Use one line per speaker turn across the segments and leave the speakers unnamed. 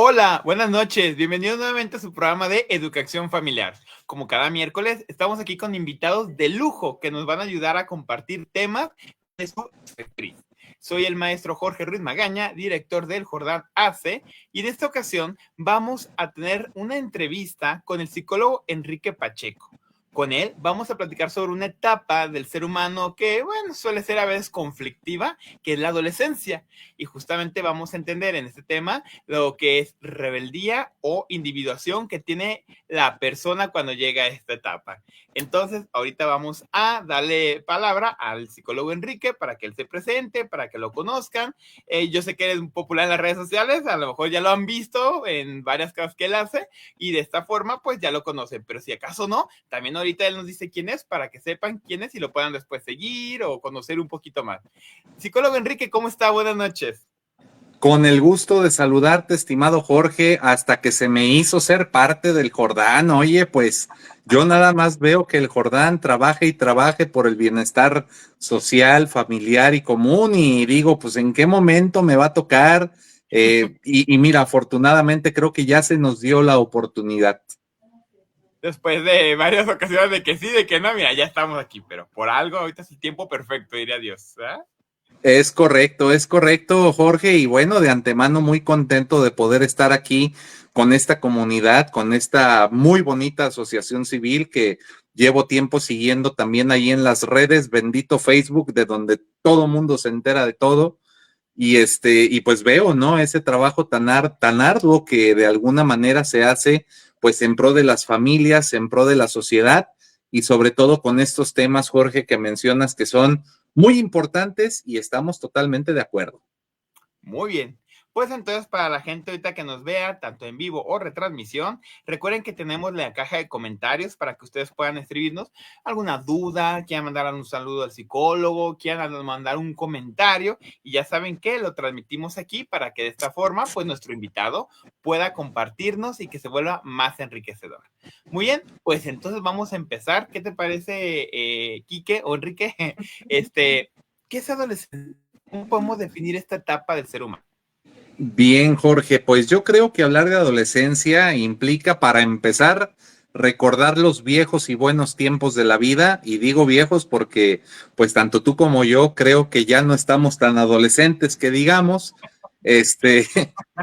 Hola, buenas noches. Bienvenidos nuevamente a su programa de Educación Familiar. Como cada miércoles, estamos aquí con invitados de lujo que nos van a ayudar a compartir temas de su expertise. Soy el maestro Jorge Ruiz Magaña, director del Jordán AC, y en esta ocasión vamos a tener una entrevista con el psicólogo Enrique Pacheco. Con él vamos a platicar sobre una etapa del ser humano que, bueno, suele ser a veces conflictiva, que es la adolescencia. Y justamente vamos a entender en este tema lo que es rebeldía o individuación que tiene la persona cuando llega a esta etapa. Entonces, ahorita vamos a darle palabra al psicólogo Enrique para que él se presente, para que lo conozcan. Yo sé que eres popular en las redes sociales, a lo mejor ya lo han visto en varias cosas que él hace y de esta forma pues ya lo conocen, pero si acaso no, también ahorita él nos dice quién es para que sepan quién es y lo puedan después seguir o conocer un poquito más. Psicólogo Enrique, ¿cómo está? Buenas noches.
Con el gusto de saludarte, estimado Jorge, hasta que se me hizo ser parte del Jordán. Oye, pues yo nada más veo que el Jordán trabaje y trabaje por el bienestar social, familiar y común, y digo, pues en qué momento me va a tocar. Y mira, afortunadamente creo que ya se nos dio la oportunidad.
Después de varias ocasiones de que sí, de que no, mira, ya estamos aquí, pero por algo ahorita es el tiempo perfecto, diría Dios. ¿Eh?
Es correcto, Jorge, y bueno, de antemano muy contento de poder estar aquí con esta comunidad, con esta muy bonita asociación civil que llevo tiempo siguiendo también ahí en las redes, bendito Facebook, de donde todo mundo se entera de todo. Y pues veo, ¿no? Ese trabajo tan arduo que de alguna manera se hace, pues en pro de las familias, en pro de la sociedad, y sobre todo con estos temas, Jorge, que mencionas que son muy importantes y estamos totalmente de acuerdo.
Muy bien. Pues entonces, para la gente ahorita que nos vea, tanto en vivo o retransmisión, recuerden que tenemos la caja de comentarios para que ustedes puedan escribirnos alguna duda, quieran mandar un saludo al psicólogo, quieran mandar un comentario, y ya saben que lo transmitimos aquí para que de esta forma, pues nuestro invitado pueda compartirnos y que se vuelva más enriquecedor. Muy bien, pues entonces vamos a empezar. ¿Qué te parece, Quique o Enrique? ¿Qué es adolescencia? ¿Cómo podemos definir esta etapa del ser humano?
Bien, Jorge, pues yo creo que hablar de adolescencia implica, para empezar, recordar los viejos y buenos tiempos de la vida, y digo viejos porque pues tanto tú como yo creo que ya no estamos tan adolescentes que digamos, este,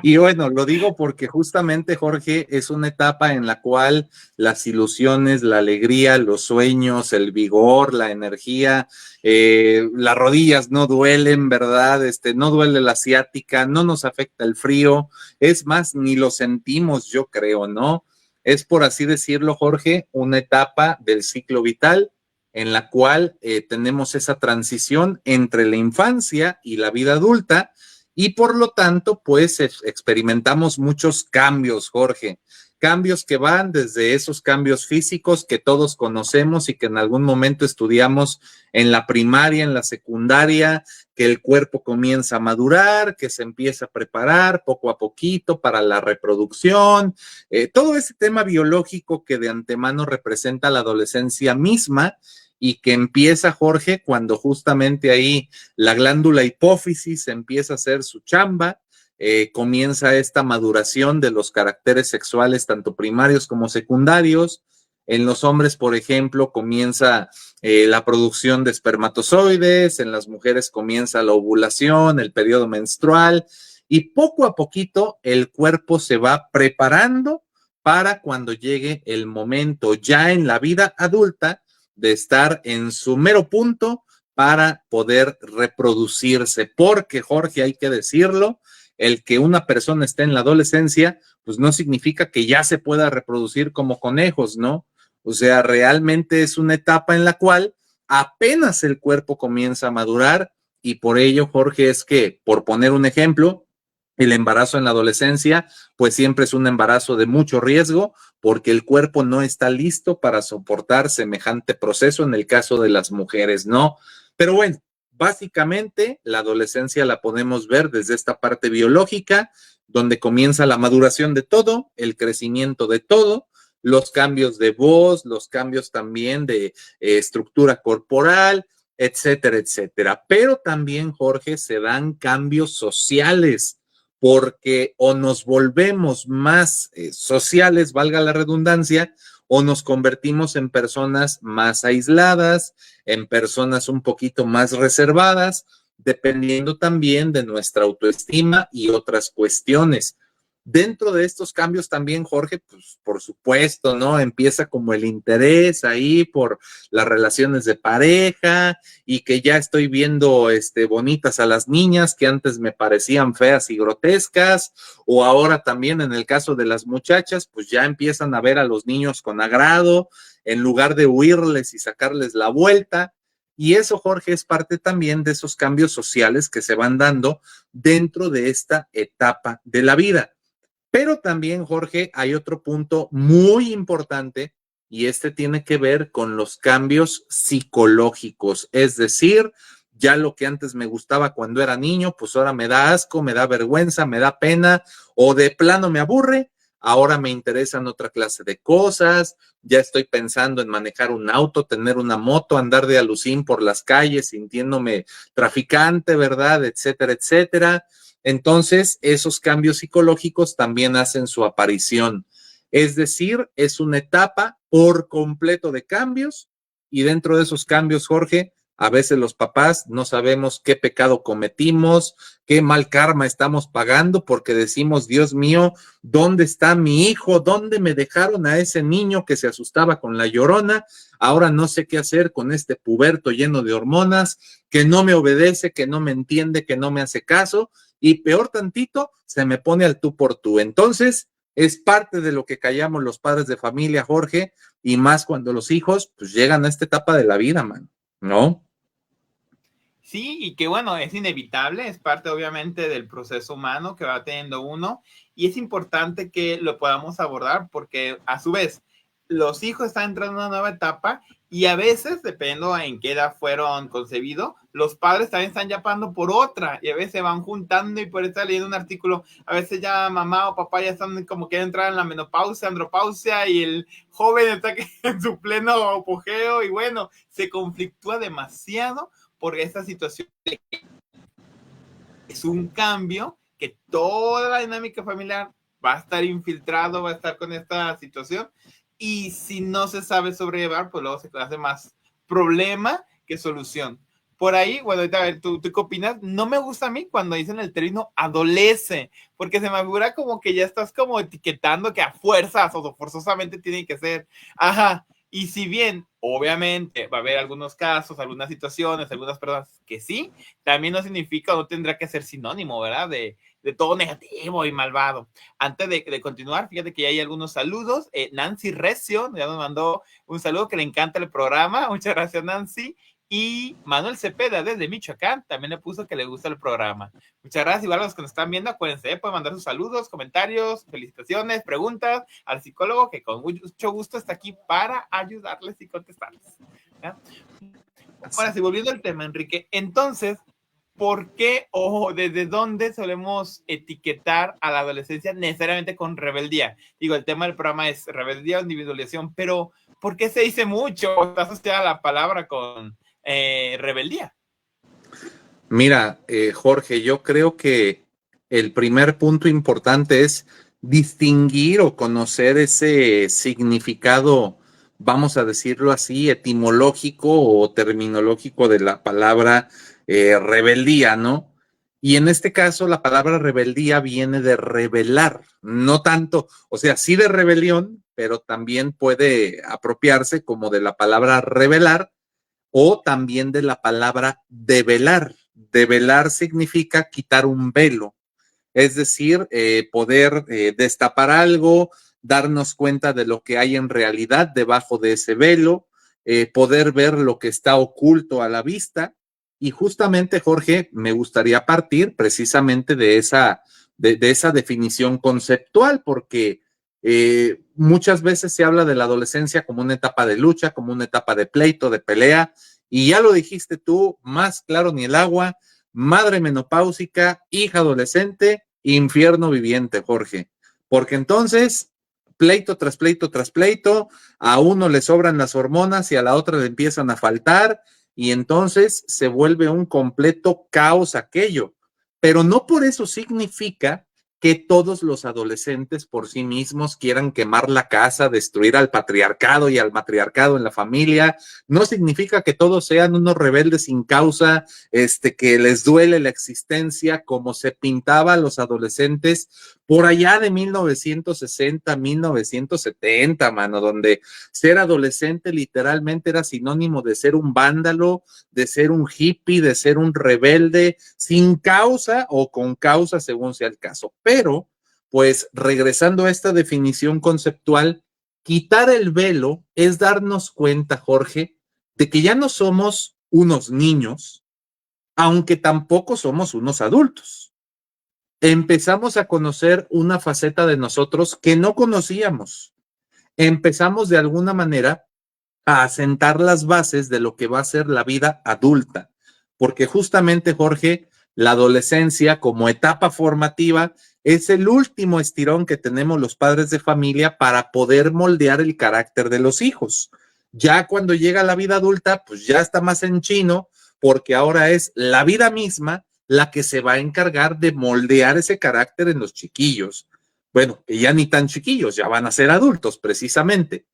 y bueno, lo digo porque justamente, Jorge, es una etapa en la cual las ilusiones, la alegría, los sueños, el vigor, la energía, las rodillas no duelen, ¿verdad? No duele la ciática, no nos afecta el frío, es más, ni lo sentimos, yo creo, ¿no? Es, por así decirlo, Jorge, una etapa del ciclo vital en la cual tenemos esa transición entre la infancia y la vida adulta, y por lo tanto, pues experimentamos muchos cambios, Jorge. Cambios que van desde esos cambios físicos que todos conocemos y que en algún momento estudiamos en la primaria, en la secundaria, que el cuerpo comienza a madurar, que se empieza a preparar poco a poquito para la reproducción, todo ese tema biológico que de antemano representa la adolescencia misma y que empieza, Jorge, cuando justamente ahí la glándula hipófisis empieza a hacer su chamba, comienza esta maduración de los caracteres sexuales, tanto primarios como secundarios. En los hombres, por ejemplo, comienza la producción de espermatozoides, en las mujeres comienza la ovulación, el periodo menstrual, y poco a poquito el cuerpo se va preparando para cuando llegue el momento ya en la vida adulta de estar en su mero punto para poder reproducirse, porque Jorge, hay que decirlo, el que una persona esté en la adolescencia, pues no significa que ya se pueda reproducir como conejos, ¿no? O sea, realmente es una etapa en la cual apenas el cuerpo comienza a madurar, y por ello, Jorge, es que, por poner un ejemplo, el embarazo en la adolescencia, pues siempre es un embarazo de mucho riesgo porque el cuerpo no está listo para soportar semejante proceso en el caso de las mujeres, ¿no? Pero bueno, básicamente la adolescencia la podemos ver desde esta parte biológica, donde comienza la maduración de todo, el crecimiento de todo, los cambios de voz, los cambios también de estructura corporal, etcétera, etcétera. Pero también, Jorge, se dan cambios sociales, porque o nos volvemos más sociales, valga la redundancia, o nos convertimos en personas más aisladas, en personas un poquito más reservadas, dependiendo también de nuestra autoestima y otras cuestiones. Dentro de estos cambios también, Jorge, pues por supuesto, ¿no? Empieza como el interés ahí por las relaciones de pareja y que ya estoy viendo bonitas a las niñas que antes me parecían feas y grotescas, o ahora también en el caso de las muchachas, pues ya empiezan a ver a los niños con agrado en lugar de huirles y sacarles la vuelta. Y eso, Jorge, es parte también de esos cambios sociales que se van dando dentro de esta etapa de la vida. Pero también, Jorge, hay otro punto muy importante y tiene que ver con los cambios psicológicos. Es decir, ya lo que antes me gustaba cuando era niño, pues ahora me da asco, me da vergüenza, me da pena o de plano me aburre. Ahora me interesan otra clase de cosas. Ya estoy pensando en manejar un auto, tener una moto, andar de alucín por las calles, sintiéndome traficante, ¿verdad? Etcétera, etcétera. Entonces, esos cambios psicológicos también hacen su aparición. Es decir, es una etapa por completo de cambios y dentro de esos cambios, Jorge, a veces los papás no sabemos qué pecado cometimos, qué mal karma estamos pagando porque decimos, Dios mío, ¿dónde está mi hijo? ¿Dónde me dejaron a ese niño que se asustaba con la Llorona? Ahora no sé qué hacer con este puberto lleno de hormonas, que no me obedece, que no me entiende, que no me hace caso. Y peor tantito, se me pone al tú por tú. Entonces, es parte de lo que callamos los padres de familia, Jorge, y más cuando los hijos, pues, llegan a esta etapa de la vida, man, ¿no?
Sí, y que bueno, es inevitable, es parte obviamente del proceso humano que va teniendo uno, y es importante que lo podamos abordar porque a su vez los hijos están entrando en una nueva etapa y a veces, dependiendo en qué edad fueron concebidos, los padres también están ya pasando por otra y a veces se van juntando y por eso leyendo un artículo, a veces ya mamá o papá ya están como que entrar en la menopausia, andropausia y el joven está en su pleno apogeo y bueno, se conflictúa demasiado por esta situación. Es un cambio que toda la dinámica familiar va a estar infiltrado, va a estar con esta situación y si no se sabe sobrellevar, pues luego se hace más problema que solución. Por ahí, bueno, ahorita a ver, ¿tú qué opinas? No me gusta a mí cuando dicen el término adolece, porque se me figura como que ya estás como etiquetando que a fuerzas o forzosamente tiene que ser. Ajá, y si bien, obviamente, va a haber algunos casos, algunas situaciones, algunas personas que sí, también no significa o no tendrá que ser sinónimo, ¿verdad? De todo negativo y malvado. Antes de continuar, fíjate que ya hay algunos saludos. Nancy Recio ya nos mandó un saludo que le encanta el programa. Muchas gracias, Nancy. Y Manuel Cepeda desde Michoacán también le puso que le gusta el programa. Muchas gracias. Igual a los que nos están viendo, acuérdense, pueden mandar sus saludos, comentarios, felicitaciones, preguntas al psicólogo que con mucho gusto está aquí para ayudarles y contestarles. ¿Ya? Ahora sí, volviendo al tema, Enrique. Entonces, ¿por qué o desde dónde solemos etiquetar a la adolescencia necesariamente con rebeldía? Digo, el tema del programa es rebeldía o individualización, pero ¿por qué se dice mucho? ¿Está asociada la palabra con rebeldía?
Mira, Jorge, yo creo que el primer punto importante es distinguir o conocer ese significado, vamos a decirlo así, etimológico o terminológico de la palabra rebeldía, ¿no? Y en este caso, la palabra rebeldía viene de rebelar, no tanto, o sea, sí de rebelión, pero también puede apropiarse como de la palabra rebelar o también de la palabra develar. Develar significa quitar un velo, es decir, poder destapar algo, darnos cuenta de lo que hay en realidad debajo de ese velo, poder ver lo que está oculto a la vista. Y justamente, Jorge, me gustaría partir precisamente de esa definición conceptual, porque muchas veces se habla de la adolescencia como una etapa de lucha, como una etapa de pleito, de pelea, y ya lo dijiste tú, más claro ni el agua, madre menopáusica, hija adolescente, infierno viviente, Jorge. Porque entonces, pleito tras pleito tras pleito, a uno le sobran las hormonas y a la otra le empiezan a faltar, y entonces se vuelve un completo caos aquello. Pero no por eso significa que todos los adolescentes por sí mismos quieran quemar la casa, destruir al patriarcado y al matriarcado en la familia. No significa que todos sean unos rebeldes sin causa, que les duele la existencia, como se pintaba a los adolescentes por allá de 1960, 1970, mano, donde ser adolescente literalmente era sinónimo de ser un vándalo, de ser un hippie, de ser un rebelde, sin causa o con causa, según sea el caso. Pero, pues, regresando a esta definición conceptual, quitar el velo es darnos cuenta, Jorge, de que ya no somos unos niños, aunque tampoco somos unos adultos. Empezamos a conocer una faceta de nosotros que no conocíamos. Empezamos de alguna manera a asentar las bases de lo que va a ser la vida adulta, porque justamente, Jorge, la adolescencia como etapa formativa es el último estirón que tenemos los padres de familia para poder moldear el carácter de los hijos. Ya cuando llega la vida adulta, pues ya está más en chino, porque ahora es la vida misma la que se va a encargar de moldear ese carácter en los chiquillos. Bueno, que ya ni tan chiquillos, ya van a ser adultos precisamente.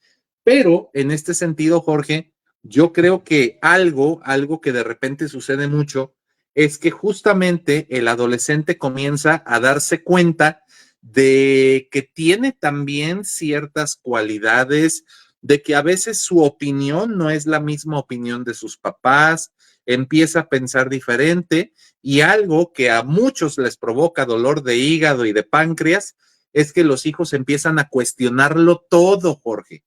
Pero en este sentido, Jorge, yo creo que algo que de repente sucede mucho es que justamente el adolescente comienza a darse cuenta de que tiene también ciertas cualidades, de que a veces su opinión no es la misma opinión de sus papás, empieza a pensar diferente y algo que a muchos les provoca dolor de hígado y de páncreas es que los hijos empiezan a cuestionarlo todo, Jorge.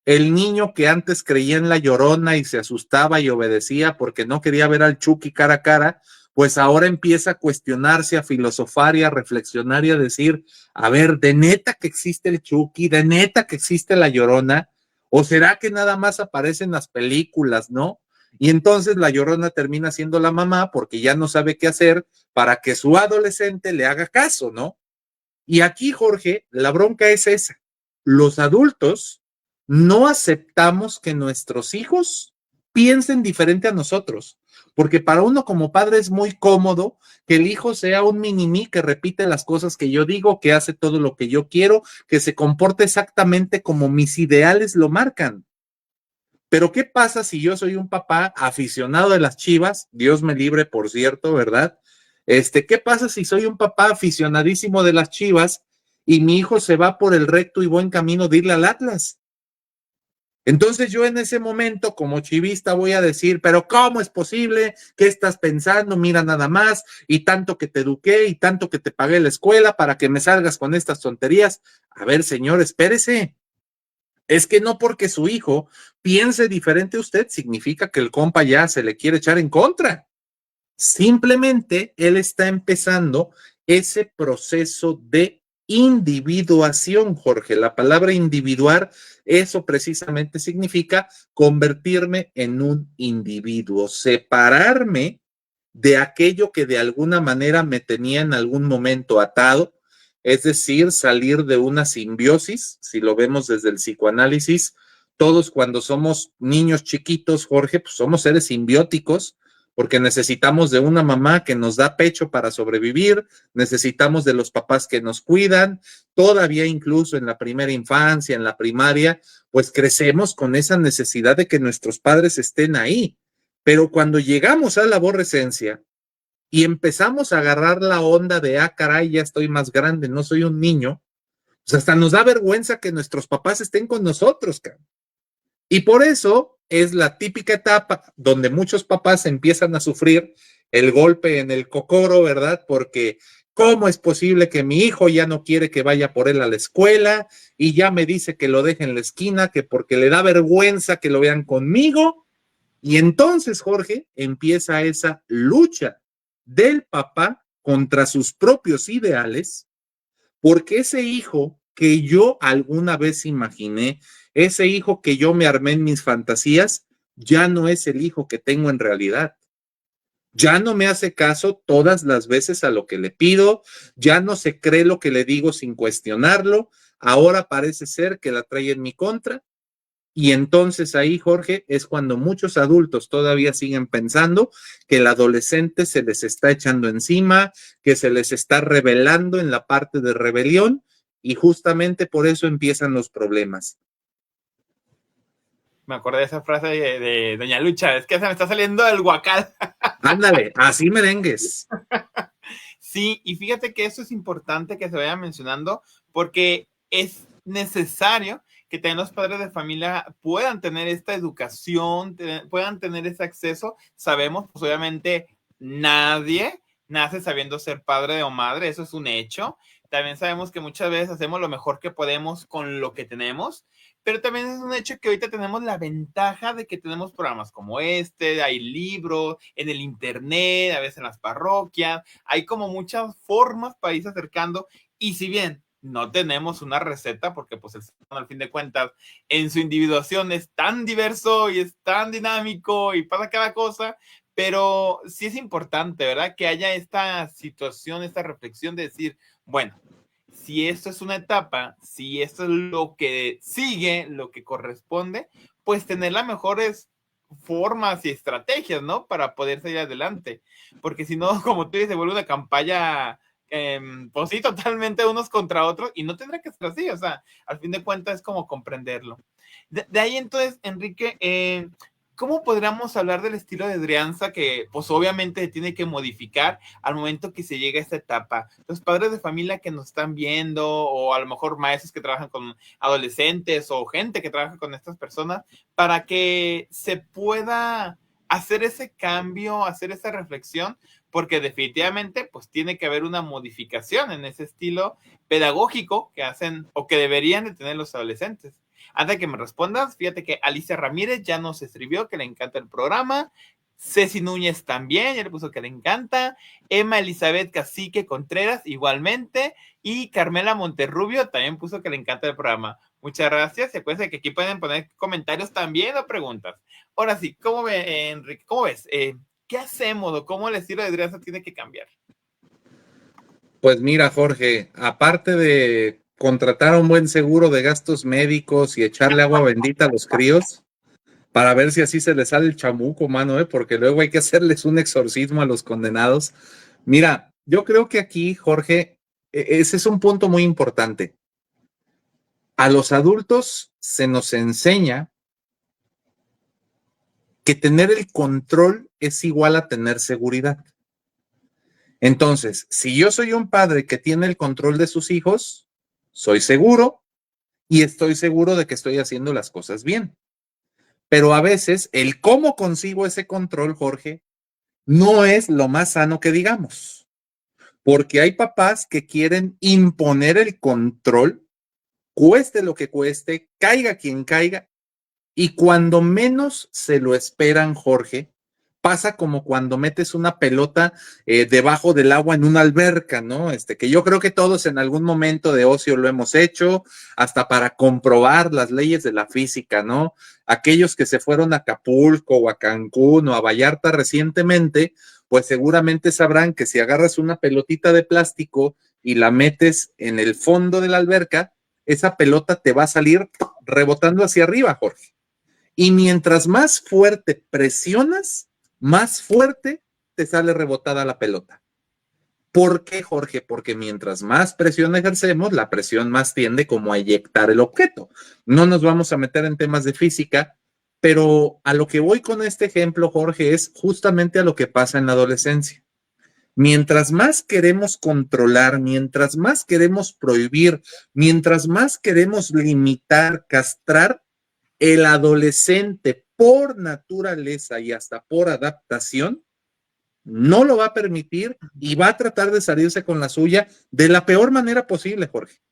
El niño que antes creía en la Llorona y se asustaba y obedecía porque no quería ver al Chucky cara a cara, pues ahora empieza a cuestionarse, a filosofar y a reflexionar y a decir, a ver, ¿de neta que existe el Chucky? ¿De neta que existe la Llorona? ¿O será que nada más aparece en las películas, no? Y entonces la Llorona termina siendo la mamá porque ya no sabe qué hacer para que su adolescente le haga caso, ¿no? Y aquí, Jorge, la bronca es esa. Los adultos no aceptamos que nuestros hijos piensen diferente a nosotros, porque para uno como padre es muy cómodo que el hijo sea un mini-mí que repite las cosas que yo digo, que hace todo lo que yo quiero, que se comporte exactamente como mis ideales lo marcan. Pero ¿qué pasa si yo soy un papá aficionado de las Chivas? Dios me libre, por cierto, ¿verdad? ¿Qué pasa si soy un papá aficionadísimo de las Chivas y mi hijo se va por el recto y buen camino de irle al Atlas? Entonces yo en ese momento, como chivista, voy a decir, pero ¿cómo es posible? ¿Qué estás pensando? Mira nada más, y tanto que te eduqué y tanto que te pagué la escuela para que me salgas con estas tonterías. A ver, señor, espérese. Es que no porque su hijo piense diferente a usted significa que el compa ya se le quiere echar en contra. Simplemente él está empezando ese proceso de individuación, Jorge. La palabra individuar, eso precisamente significa convertirme en un individuo, separarme de aquello que de alguna manera me tenía en algún momento atado, es decir, salir de una simbiosis, si lo vemos desde el psicoanálisis, todos cuando somos niños chiquitos, Jorge, pues somos seres simbióticos, porque necesitamos de una mamá que nos da pecho para sobrevivir, necesitamos de los papás que nos cuidan, todavía incluso en la primera infancia, en la primaria, pues crecemos con esa necesidad de que nuestros padres estén ahí. Pero cuando llegamos a la aborrecencia y empezamos a agarrar la onda de, ah, caray, ya estoy más grande, no soy un niño, pues hasta nos da vergüenza que nuestros papás estén con nosotros, cabrón. Y por eso es la típica etapa donde muchos papás empiezan a sufrir el golpe en el cocoro, ¿verdad? Porque ¿cómo es posible que mi hijo ya no quiere que vaya por él a la escuela y ya me dice que lo deje en la esquina, que porque le da vergüenza que lo vean conmigo? Y entonces, Jorge, empieza esa lucha del papá contra sus propios ideales, porque ese hijo que yo alguna vez imaginé, ese hijo que yo me armé en mis fantasías, ya no es el hijo que tengo en realidad. Ya no me hace caso todas las veces a lo que le pido, ya no se cree lo que le digo sin cuestionarlo, ahora parece ser que la trae en mi contra. Y entonces ahí, Jorge, es cuando muchos adultos todavía siguen pensando que el adolescente se les está echando encima, que se les está rebelando en la parte de rebelión, y justamente por eso empiezan los problemas.
Me acordé de esa frase de Doña Lucha, es que se me está saliendo el guacal.
Ándale, así merengues.
Sí, y fíjate que eso es importante que se vaya mencionando porque es necesario que también los padres de familia puedan tener esta educación, puedan tener ese acceso. Sabemos, pues obviamente nadie nace sabiendo ser padre o madre, eso es un hecho. También sabemos que muchas veces hacemos lo mejor que podemos con lo que tenemos, pero también es un hecho que ahorita tenemos la ventaja de que tenemos programas como este, hay libros en el internet, a veces en las parroquias, hay como muchas formas para irse acercando, y si bien no tenemos una receta, porque pues el ser humano, al fin de cuentas, en su individuación es tan diverso y es tan dinámico y pasa cada cosa, pero sí es importante, ¿verdad? Que haya esta situación, esta reflexión de decir, bueno, si esto es una etapa, si esto es lo que sigue, lo que corresponde, pues tener las mejores formas y estrategias, ¿no? Para poder salir adelante. Porque si no, como tú dices, se vuelve una campaña, pues sí, totalmente unos contra otros, y no tendrá que ser así, o sea, al fin de cuentas es como comprenderlo. De ahí entonces, Enrique, ¿cómo podríamos hablar del estilo de crianza que, pues obviamente, se tiene que modificar al momento que se llega a esta etapa? Los padres de familia que nos están viendo, o a lo mejor maestros que trabajan con adolescentes, o gente que trabaja con estas personas, para que se pueda hacer ese cambio, hacer esa reflexión, porque definitivamente, pues tiene que haber una modificación en ese estilo pedagógico que hacen o que deberían de tener los adolescentes. Antes de que me respondas, fíjate que Alicia Ramírez ya nos escribió que le encanta el programa. Ceci Núñez también, ya le puso que le encanta. Emma Elizabeth Cacique Contreras, igualmente. Y Carmela Monterrubio también puso que le encanta el programa. Muchas gracias. Y acuérdense que aquí pueden poner comentarios también o preguntas. Ahora sí, ¿cómo ves, Enrique? ¿Cómo ves? ¿Qué hacemos o cómo el estilo de crianza tiene que cambiar?
Pues mira, Jorge, aparte de contratar un buen seguro de gastos médicos y echarle agua bendita a los críos, para ver si así se les sale el chamuco, mano, porque luego hay que hacerles un exorcismo a los condenados. Mira, yo creo que aquí, Jorge, ese es un punto muy importante. A los adultos se nos enseña que tener el control es igual a tener seguridad. Entonces, si yo soy un padre que tiene el control de sus hijos, soy seguro y estoy seguro de que estoy haciendo las cosas bien. Pero a veces el cómo consigo ese control, Jorge, no es lo más sano que digamos, porque hay papás que quieren imponer el control, cueste lo que cueste, caiga quien caiga, y cuando menos se lo esperan, Jorge, pasa como cuando metes una pelota debajo del agua en una alberca, ¿no? Que yo creo que todos en algún momento de ocio lo hemos hecho, hasta para comprobar las leyes de la física, ¿no? Aquellos que se fueron a Acapulco o a Cancún o a Vallarta recientemente, pues seguramente sabrán que si agarras una pelotita de plástico y la metes en el fondo de la alberca, esa pelota te va a salir rebotando hacia arriba, Jorge. Y mientras más fuerte presionas, más fuerte te sale rebotada la pelota. ¿Por qué, Jorge? Porque mientras más presión ejercemos, la presión más tiende como a eyectar el objeto. No nos vamos a meter en temas de física, pero a lo que voy con este ejemplo, Jorge, es justamente a lo que pasa en la adolescencia. Mientras más queremos controlar, mientras más queremos prohibir, mientras más queremos limitar, castrar, el adolescente por naturaleza y hasta por adaptación no lo va a permitir y va a tratar de salirse con la suya de la peor manera posible, Jorge.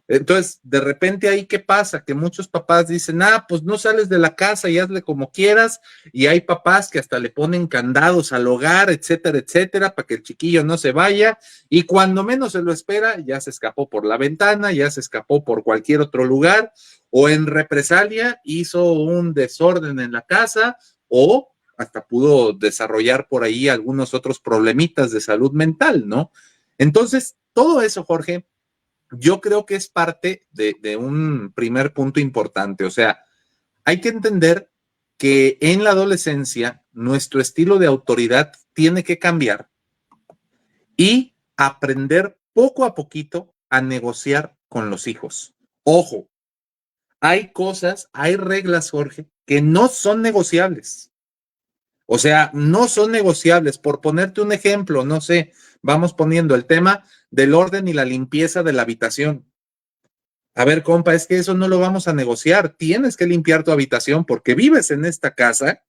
Entonces, de repente ahí, ¿qué pasa? Que muchos papás dicen, pues no sales de la casa y hazle como quieras, y hay papás que hasta le ponen candados al hogar, etcétera, para que el chiquillo no se vaya, y cuando menos se lo espera, ya se escapó por la ventana, ya se escapó por cualquier otro lugar, o en represalia hizo un desorden en la casa, o hasta pudo desarrollar por ahí algunos otros problemitas de salud mental, ¿no? Entonces, todo eso, Jorge, yo creo que es parte de un primer punto importante. O sea, hay que entender que en la adolescencia nuestro estilo de autoridad tiene que cambiar y aprender poco a poquito a negociar con los hijos. Ojo, hay cosas, hay reglas, Jorge, que no son negociables. O sea, no son negociables. Por ponerte un ejemplo, no sé, vamos poniendo el tema del orden y la limpieza de la habitación. A ver, compa, es que eso no lo vamos a negociar. Tienes que limpiar tu habitación porque vives en esta casa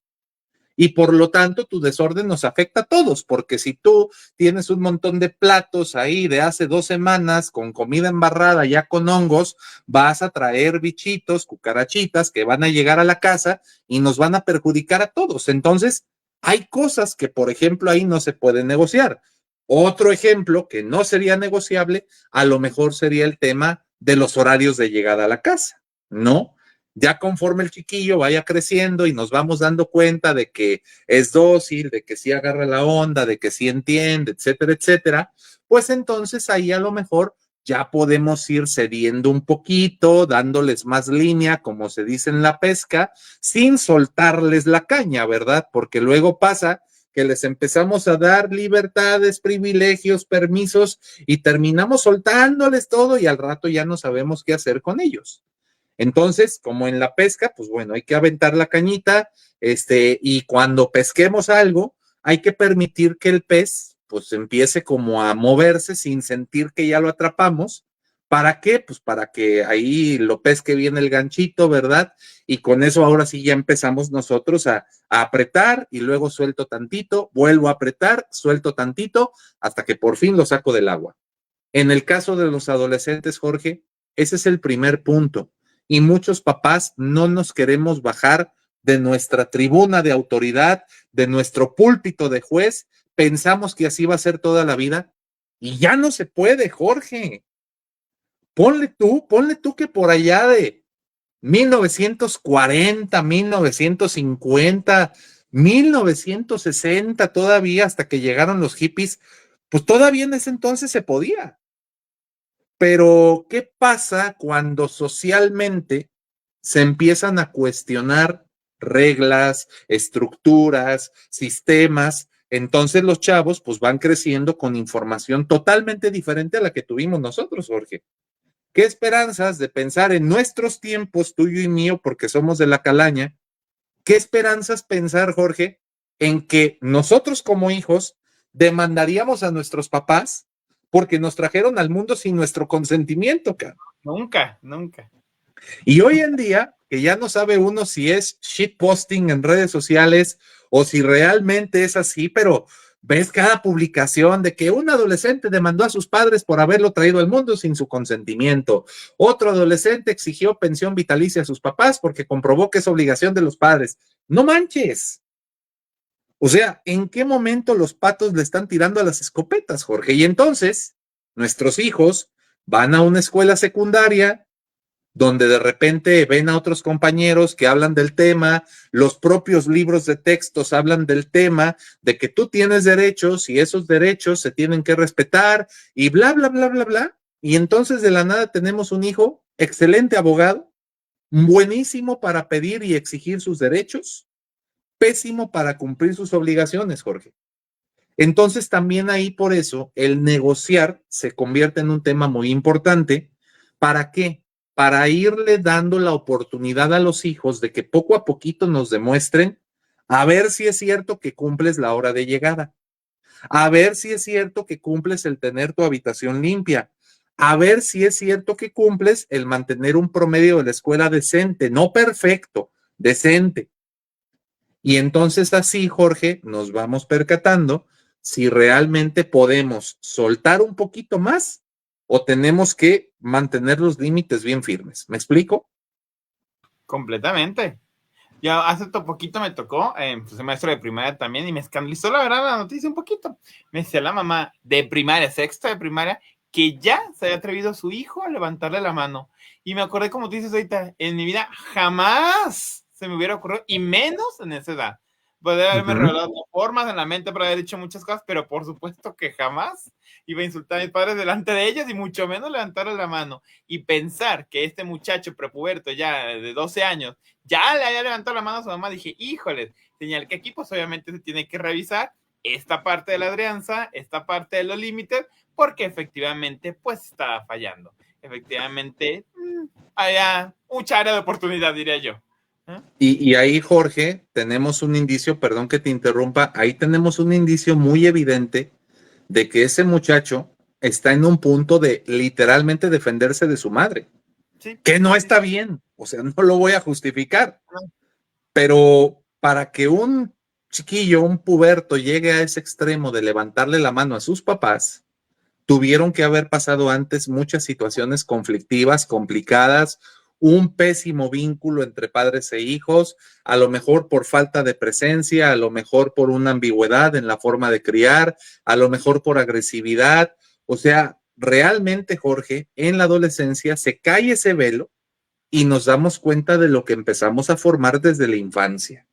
y por lo tanto tu desorden nos afecta a todos, porque si tú tienes un montón de platos ahí de hace 2 semanas con comida embarrada ya con hongos, vas a traer bichitos, cucarachitas que van a llegar a la casa y nos van a perjudicar a todos. Entonces, hay cosas que, por ejemplo, ahí no se pueden negociar. Otro ejemplo que no sería negociable, a lo mejor sería el tema de los horarios de llegada a la casa, ¿no? Ya conforme el chiquillo vaya creciendo y nos vamos dando cuenta de que es dócil, de que sí agarra la onda, de que sí entiende, etcétera, etcétera, pues entonces ahí a lo mejor ya podemos ir cediendo un poquito, dándoles más línea, como se dice en la pesca, sin soltarles la caña, ¿verdad? Porque luego pasa que les empezamos a dar libertades, privilegios, permisos y terminamos soltándoles todo y al rato ya no sabemos qué hacer con ellos. Entonces, como en la pesca, pues bueno, hay que aventar la cañita, y cuando pesquemos algo, hay que permitir que el pez, pues empiece como a moverse sin sentir que ya lo atrapamos. ¿Para qué? Pues para que ahí lo pesque bien el ganchito, ¿verdad? Y con eso ahora sí ya empezamos nosotros a apretar y luego suelto tantito, vuelvo a apretar, suelto tantito, hasta que por fin lo saco del agua. En el caso de los adolescentes, Jorge, ese es el primer punto. Y muchos papás no nos queremos bajar de nuestra tribuna de autoridad, de nuestro púlpito de juez. Pensamos que así va a ser toda la vida. Y ya no se puede, Jorge. Ponle tú que por allá de 1940, 1950, 1960, todavía hasta que llegaron los hippies, pues todavía en ese entonces se podía. Pero, ¿qué pasa cuando socialmente se empiezan a cuestionar reglas, estructuras, sistemas? Entonces los chavos pues van creciendo con información totalmente diferente a la que tuvimos nosotros, Jorge. ¿Qué esperanzas de pensar en nuestros tiempos, tuyo y mío, porque somos de la calaña? ¿Qué esperanzas pensar, Jorge, en que nosotros como hijos demandaríamos a nuestros papás porque nos trajeron al mundo sin nuestro consentimiento, cara?
Nunca, nunca.
Y hoy en día, que ya no sabe uno si es shitposting en redes sociales o si realmente es así, pero ves cada publicación de que un adolescente demandó a sus padres por haberlo traído al mundo sin su consentimiento. Otro adolescente exigió pensión vitalicia a sus papás porque comprobó que es obligación de los padres. No manches. O sea, ¿en qué momento los patos le están tirando a las escopetas, Jorge? Y entonces, nuestros hijos van a una escuela secundaria donde de repente ven a otros compañeros que hablan del tema, los propios libros de textos hablan del tema, de que tú tienes derechos y esos derechos se tienen que respetar y bla, bla, bla, bla, bla. Y entonces de la nada tenemos un hijo, excelente abogado, buenísimo para pedir y exigir sus derechos, pésimo para cumplir sus obligaciones, Jorge. Entonces también ahí por eso el negociar se convierte en un tema muy importante. ¿Para qué? Para irle dando la oportunidad a los hijos de que poco a poquito nos demuestren a ver si es cierto que cumples la hora de llegada, a ver si es cierto que cumples el tener tu habitación limpia, a ver si es cierto que cumples el mantener un promedio de la escuela decente, no perfecto, decente. Y entonces así, Jorge, nos vamos percatando si realmente podemos soltar un poquito más o tenemos que mantener los límites bien firmes. ¿Me explico?
Completamente. Ya hace poquito me tocó, pues, maestro de primaria también, y me escandalizó la verdad la noticia un poquito. Me decía la mamá de primaria, sexta de primaria, que ya se había atrevido su hijo a levantarle la mano. Y me acordé, como tú dices ahorita, en mi vida jamás se me hubiera ocurrido, y menos en esa edad. Podría haberme
Ujú.
revelado de formas en la mente para haber dicho muchas cosas, pero por supuesto que jamás iba a insultar a mis padres delante de ellas y mucho menos levantarle la mano. Y pensar que este muchacho prepuberto ya de 12 años ya le había levantado la mano a su mamá, dije, híjole, señal que aquí pues obviamente se tiene que revisar esta parte de la crianza, esta parte de los límites, porque efectivamente pues estaba fallando. Efectivamente, había mucha área de oportunidad, diría yo. ¿Eh?
Y ahí, Jorge, tenemos un indicio, perdón que te interrumpa, ahí tenemos un indicio muy evidente de que ese muchacho está en un punto de literalmente defenderse de su madre,
Sí,
que no
sí, sí.
está bien, o sea, no lo voy a justificar,
No,
pero para que un chiquillo, un puberto llegue a ese extremo de levantarle la mano a sus papás, tuvieron que haber pasado antes muchas situaciones conflictivas, complicadas, un pésimo vínculo entre padres e hijos, a lo mejor por falta de presencia, a lo mejor por una ambigüedad en la forma de criar, a lo mejor por agresividad. O sea, realmente, Jorge, en la adolescencia se cae ese velo y nos damos cuenta de lo que empezamos a formar desde la infancia.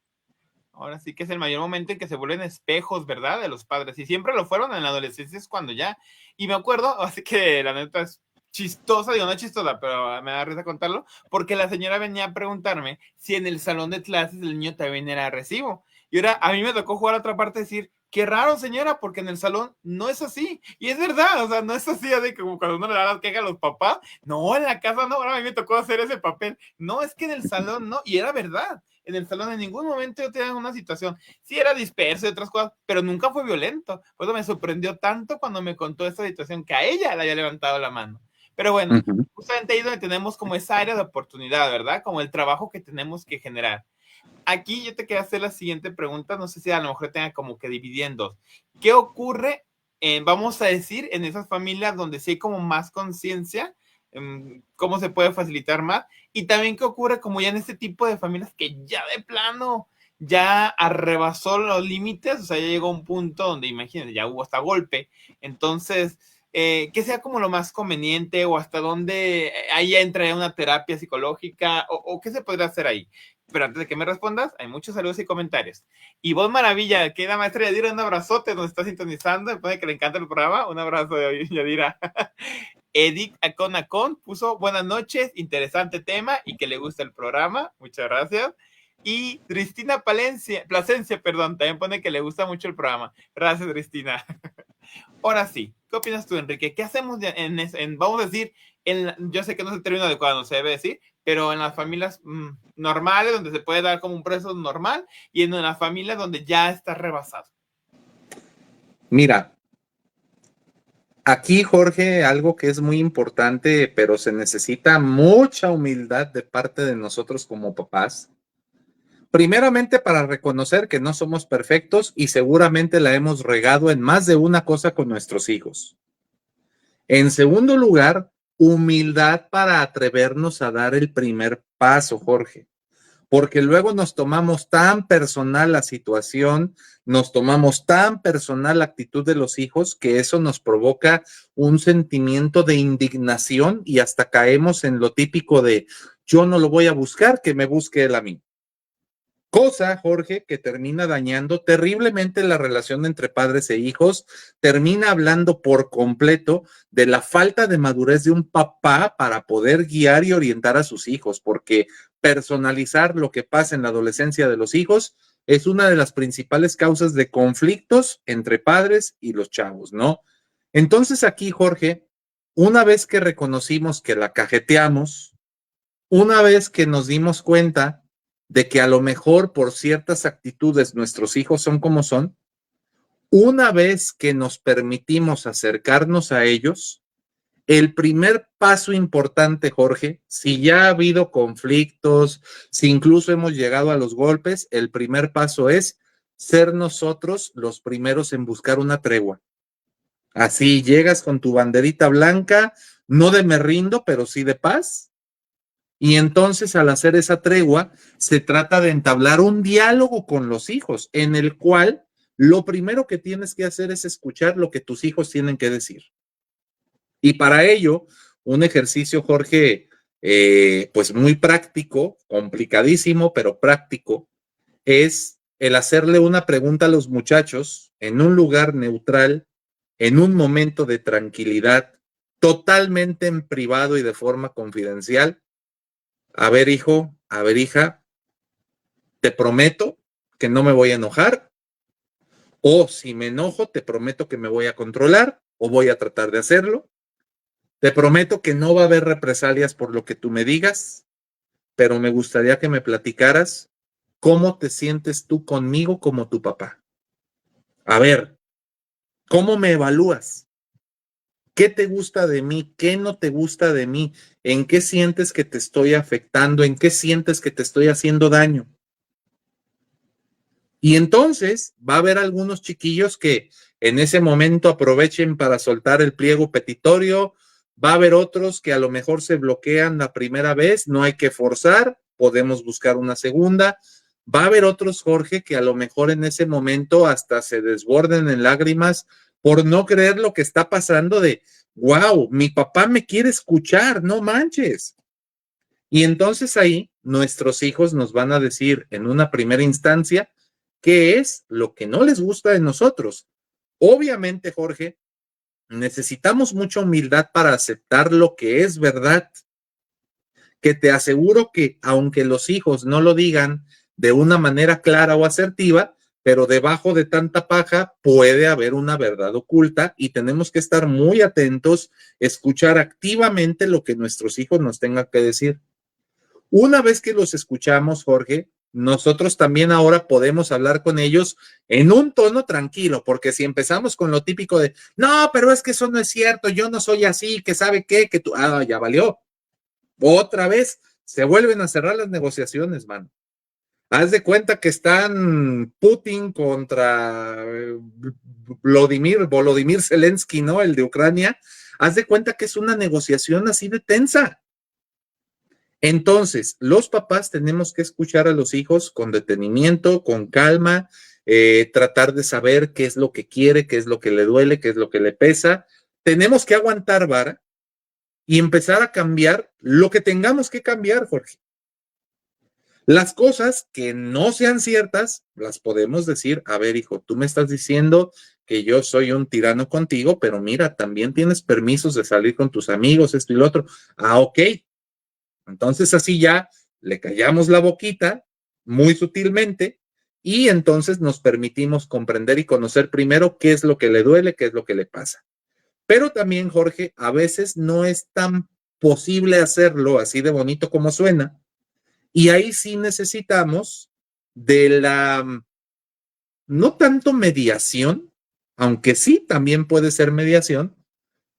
ahora sí que es el mayor momento en que se vuelven espejos, ¿verdad? De los padres. Y siempre lo fueron en la adolescencia, es cuando ya. Y me acuerdo, así que la neta es chistosa, digo, no es chistosa, pero me da risa contarlo, porque la señora venía a preguntarme si en el salón de clases el niño también era recibo. Y ahora a mí me tocó jugar a otra parte y decir, qué raro, señora, porque en el salón no es así. Y es verdad, o sea, no es así, así como cuando uno le da las quejas a los papás. No, en la casa no, ahora a mí me tocó hacer ese papel. No, es que en el salón no, y era verdad. En el salón en ningún momento yo tenía una situación, sí era disperso y otras cosas, pero nunca fue violento. Por eso me sorprendió tanto cuando me contó esta situación que a ella le había levantado la mano. Pero bueno,
Uh -huh.
justamente ahí donde tenemos como esa área de oportunidad, ¿verdad? Como el trabajo que tenemos que generar. Aquí yo te quería hacer la siguiente pregunta, no sé si a lo mejor tenga como que dividir en dos. ¿Qué ocurre, vamos a decir, en esas familias donde sí hay como más conciencia? ¿Cómo se puede facilitar más? Y también qué ocurre como ya en este tipo de familias que ya de plano ya arrebasó los límites, o sea, ya llegó a un punto donde, imagínense, ya hubo hasta golpe. Entonces, ¿qué sea como lo más conveniente o hasta dónde ahí entra una terapia psicológica o qué se podría hacer ahí? Pero antes de que me respondas, hay muchos saludos y comentarios. Y vos, Maravilla, que la maestra Yadira, un abrazote, nos está sintonizando, me pone que le encanta el programa. Un abrazo de Yadira. Edith Acon puso buenas noches, interesante tema y que le gusta el programa. Muchas gracias. Y Cristina Plasencia, perdón, también pone que le gusta mucho el programa. Gracias, Cristina. Ahora sí, ¿qué opinas tú, Enrique? ¿Qué hacemos vamos a decir, yo sé que no es el término adecuado, no se debe decir, pero en las familias normales, donde se puede dar como un proceso normal, y en las familias donde ya está rebasado?
Mira, aquí, Jorge, algo que es muy importante, pero se necesita mucha humildad de parte de nosotros como papás. Primeramente, para reconocer que no somos perfectos y seguramente la hemos regado en más de una cosa con nuestros hijos. En segundo lugar, humildad para atrevernos a dar el primer paso, Jorge, porque luego nos tomamos tan personal la situación, nos tomamos tan personal la actitud de los hijos, que eso nos provoca un sentimiento de indignación y hasta caemos en lo típico de yo no lo voy a buscar, que me busque él a mí. Cosa, Jorge, que termina dañando terriblemente la relación entre padres e hijos, termina hablando por completo de la falta de madurez de un papá para poder guiar y orientar a sus hijos, porque personalizar lo que pasa en la adolescencia de los hijos es una de las principales causas de conflictos entre padres y los chavos, ¿no? Entonces aquí, Jorge, una vez que reconocimos que la cajeteamos, una vez que nos dimos cuenta de que a lo mejor por ciertas actitudes nuestros hijos son como son, una vez que nos permitimos acercarnos a ellos, el primer paso importante, Jorge, si ya ha habido conflictos, si incluso hemos llegado a los golpes, el primer paso es ser nosotros los primeros en buscar una tregua. Así llegas con tu banderita blanca, no de me rindo, pero sí de paz. Y entonces al hacer esa tregua, se trata de entablar un diálogo con los hijos, en el cual lo primero que tienes que hacer es escuchar lo que tus hijos tienen que decir. Y para ello, un ejercicio, Jorge, pues muy práctico, complicadísimo, pero práctico, es el hacerle una pregunta a los muchachos en un lugar neutral, en un momento de tranquilidad, totalmente en privado y de forma confidencial. A ver, hijo, a ver, hija, te prometo que no me voy a enojar, o si me enojo, te prometo que me voy a controlar, o voy a tratar de hacerlo. Te prometo que no va a haber represalias por lo que tú me digas, pero me gustaría que me platicaras cómo te sientes tú conmigo como tu papá. A ver, ¿cómo me evalúas? ¿Qué te gusta de mí? ¿Qué no te gusta de mí? ¿En qué sientes que te estoy afectando? ¿En qué sientes que te estoy haciendo daño? Y entonces va a haber algunos chiquillos que en ese momento aprovechen para soltar el pliego petitorio. Va a haber otros que a lo mejor se bloquean la primera vez, no hay que forzar, podemos buscar una segunda. Va a haber otros, Jorge, que a lo mejor en ese momento hasta se desborden en lágrimas por no creer lo que está pasando de, wow, mi papá me quiere escuchar, no manches. Y entonces ahí nuestros hijos nos van a decir en una primera instancia qué es lo que no les gusta de nosotros. Obviamente, Jorge, necesitamos mucha humildad para aceptar lo que es verdad, que te aseguro que aunque los hijos no lo digan de una manera clara o asertiva, pero debajo de tanta paja puede haber una verdad oculta y tenemos que estar muy atentos, escuchar activamente lo que nuestros hijos nos tengan que decir. Una vez que los escuchamos, Jorge, nosotros también ahora podemos hablar con ellos en un tono tranquilo, porque si empezamos con lo típico de, no, pero es que eso no es cierto, yo no soy así, que sabe qué, que tú, ya valió. Otra vez se vuelven a cerrar las negociaciones, man. Haz de cuenta que están Putin contra Volodymyr Zelensky, ¿no? El de Ucrania. Haz de cuenta que es una negociación así de tensa. Entonces, los papás tenemos que escuchar a los hijos con detenimiento, con calma, tratar de saber qué es lo que quiere, qué es lo que le duele, qué es lo que le pesa. Tenemos que aguantar vara y empezar a cambiar lo que tengamos que cambiar, Jorge. Las cosas que no sean ciertas, las podemos decir, a ver, hijo, tú me estás diciendo que yo soy un tirano contigo, pero mira, también tienes permisos de salir con tus amigos, esto y lo otro. Ok. Entonces así ya le callamos la boquita muy sutilmente y entonces nos permitimos comprender y conocer primero qué es lo que le duele, qué es lo que le pasa. Pero también, Jorge, a veces no es tan posible hacerlo así de bonito como suena y ahí sí necesitamos de la, no tanto mediación, aunque sí también puede ser mediación,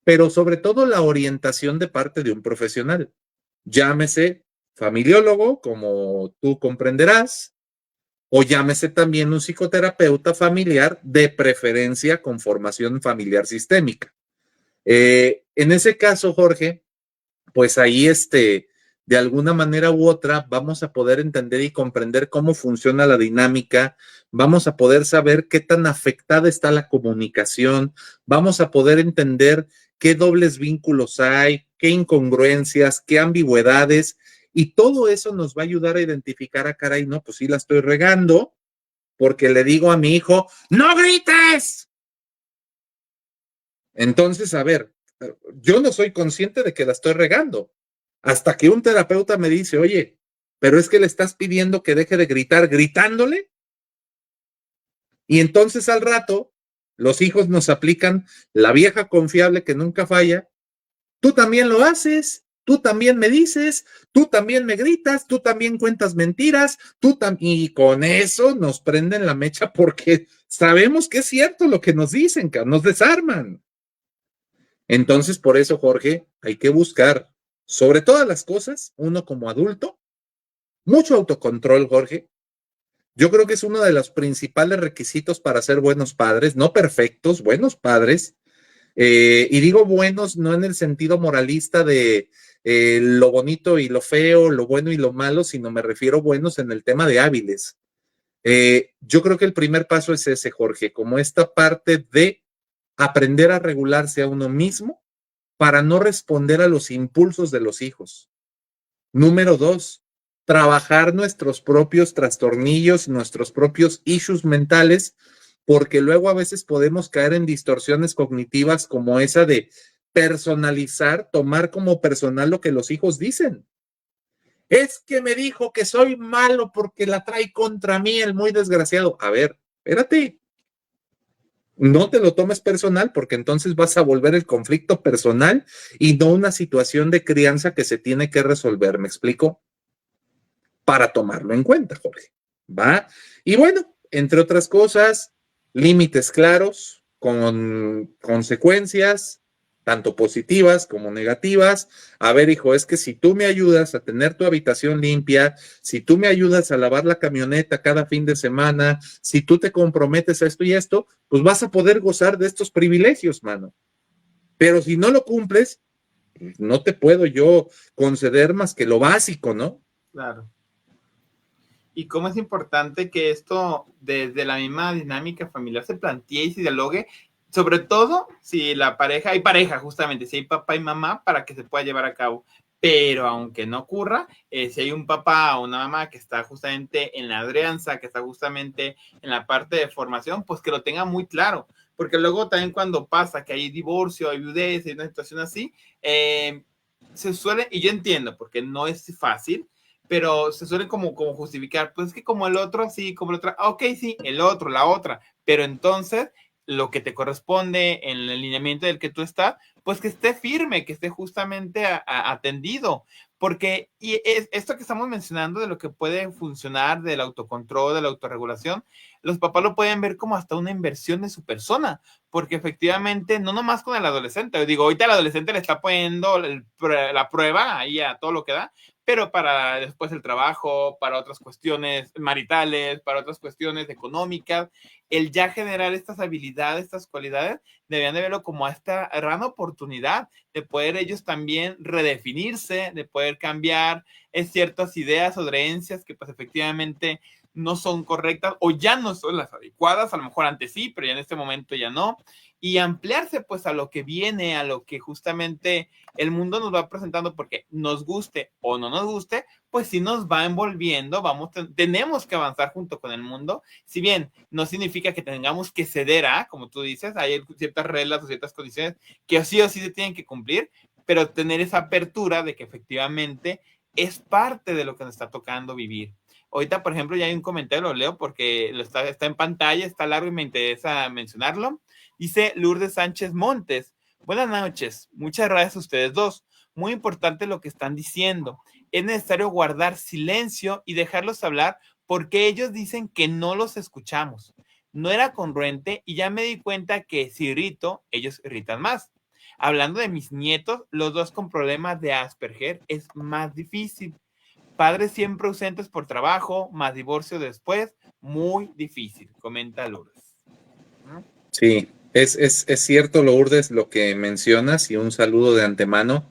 pero sobre todo la orientación de parte de un profesional. Llámese familiólogo, como tú comprenderás, o llámese también un psicoterapeuta familiar, de preferencia con formación familiar sistémica. En ese caso, Jorge, pues ahí de alguna manera u otra vamos a poder entender y comprender cómo funciona la dinámica, vamos a poder saber qué tan afectada está la comunicación, vamos a poder entender qué dobles vínculos hay, qué incongruencias, qué ambigüedades, y todo eso nos va a ayudar a identificar, caray, no, pues sí la estoy regando, porque le digo a mi hijo, ¡no grites! Entonces, a ver, yo no soy consciente de que la estoy regando. Hasta que un terapeuta me dice, oye, pero es que le estás pidiendo que deje de gritar gritándole. Y entonces al rato, los hijos nos aplican la vieja confiable que nunca falla. Tú también lo haces, tú también me dices, tú también me gritas, tú también cuentas mentiras, y con eso nos prenden la mecha porque sabemos que es cierto lo que nos dicen, nos desarman. Entonces, por eso, Jorge, hay que buscar, sobre todas las cosas, uno como adulto, mucho autocontrol, Jorge. Yo creo que es uno de los principales requisitos para ser buenos padres, no perfectos, buenos padres. Y digo buenos no en el sentido moralista de lo bonito y lo feo, lo bueno y lo malo, sino me refiero buenos en el tema de hábiles. Yo creo que el primer paso es ese, Jorge, como esta parte de aprender a regularse a uno mismo para no responder a los impulsos de los hijos. Número 2, trabajar nuestros propios trastornillos, nuestros propios issues mentales, porque luego a veces podemos caer en distorsiones cognitivas como esa de personalizar, tomar como personal lo que los hijos dicen. Es que me dijo que soy malo porque la trae contra mí el muy desgraciado. A ver, espérate, no te lo tomes personal porque entonces vas a volver el conflicto personal y no una situación de crianza que se tiene que resolver. ¿Me explico? Para tomarlo en cuenta, Jorge. ¿Va? Y bueno, entre otras cosas, límites claros con consecuencias, tanto positivas como negativas. A ver, hijo, es que si tú me ayudas a tener tu habitación limpia, si tú me ayudas a lavar la camioneta cada fin de semana, si tú te comprometes a esto y esto, pues vas a poder gozar de estos privilegios, mano. Pero si no lo cumples, no te puedo yo conceder más que lo básico, ¿no?
Claro. Y cómo es importante que esto desde la misma dinámica familiar se plantee y se dialogue, sobre todo si la pareja, hay pareja justamente, si hay papá y mamá para que se pueda llevar a cabo. Pero aunque no ocurra, si hay un papá o una mamá que está justamente en la crianza, que está justamente en la parte de formación, pues que lo tenga muy claro. Porque luego también cuando pasa que hay divorcio, hay viudez, hay una situación así, se suele, y yo entiendo, porque no es fácil, pero se suele como justificar, pues es que como el otro, sí, como el otro, ok, sí, el otro, la otra, pero entonces lo que te corresponde en el alineamiento del que tú estás, pues que esté firme, que esté justamente atendido, porque y esto que estamos mencionando de lo que puede funcionar del autocontrol, de la autorregulación, los papás lo pueden ver como hasta una inversión de su persona, porque efectivamente, no nomás con el adolescente, yo digo, ahorita el adolescente le está poniendo la prueba ahí a todo lo que da, pero para después el trabajo, para otras cuestiones maritales, para otras cuestiones económicas, el ya generar estas habilidades, estas cualidades, deberían de verlo como esta gran oportunidad de poder ellos también redefinirse, de poder cambiar ciertas ideas o creencias que pues efectivamente no son correctas o ya no son las adecuadas, a lo mejor antes sí, pero ya en este momento ya no, y ampliarse pues a lo que viene, a lo que justamente el mundo nos va presentando, porque nos guste o no nos guste, pues sí nos va envolviendo, tenemos que avanzar junto con el mundo, si bien no significa que tengamos que ceder a, como tú dices, hay ciertas reglas o ciertas condiciones que sí o sí se tienen que cumplir, pero tener esa apertura de que efectivamente es parte de lo que nos está tocando vivir. Ahorita, por ejemplo, ya hay un comentario, lo leo porque está en pantalla, está largo y me interesa mencionarlo. Dice Lourdes Sánchez Montes: buenas noches, muchas gracias a ustedes dos. Muy importante lo que están diciendo. Es necesario guardar silencio y dejarlos hablar porque ellos dicen que no los escuchamos. No era congruente y ya me di cuenta que si irrito, ellos irritan más. Hablando de mis nietos, los dos con problemas de Asperger, es más difícil. Padres siempre ausentes por trabajo, más divorcio después, muy difícil, comenta Lourdes.
Sí, es cierto, Lourdes, lo que mencionas y un saludo de antemano,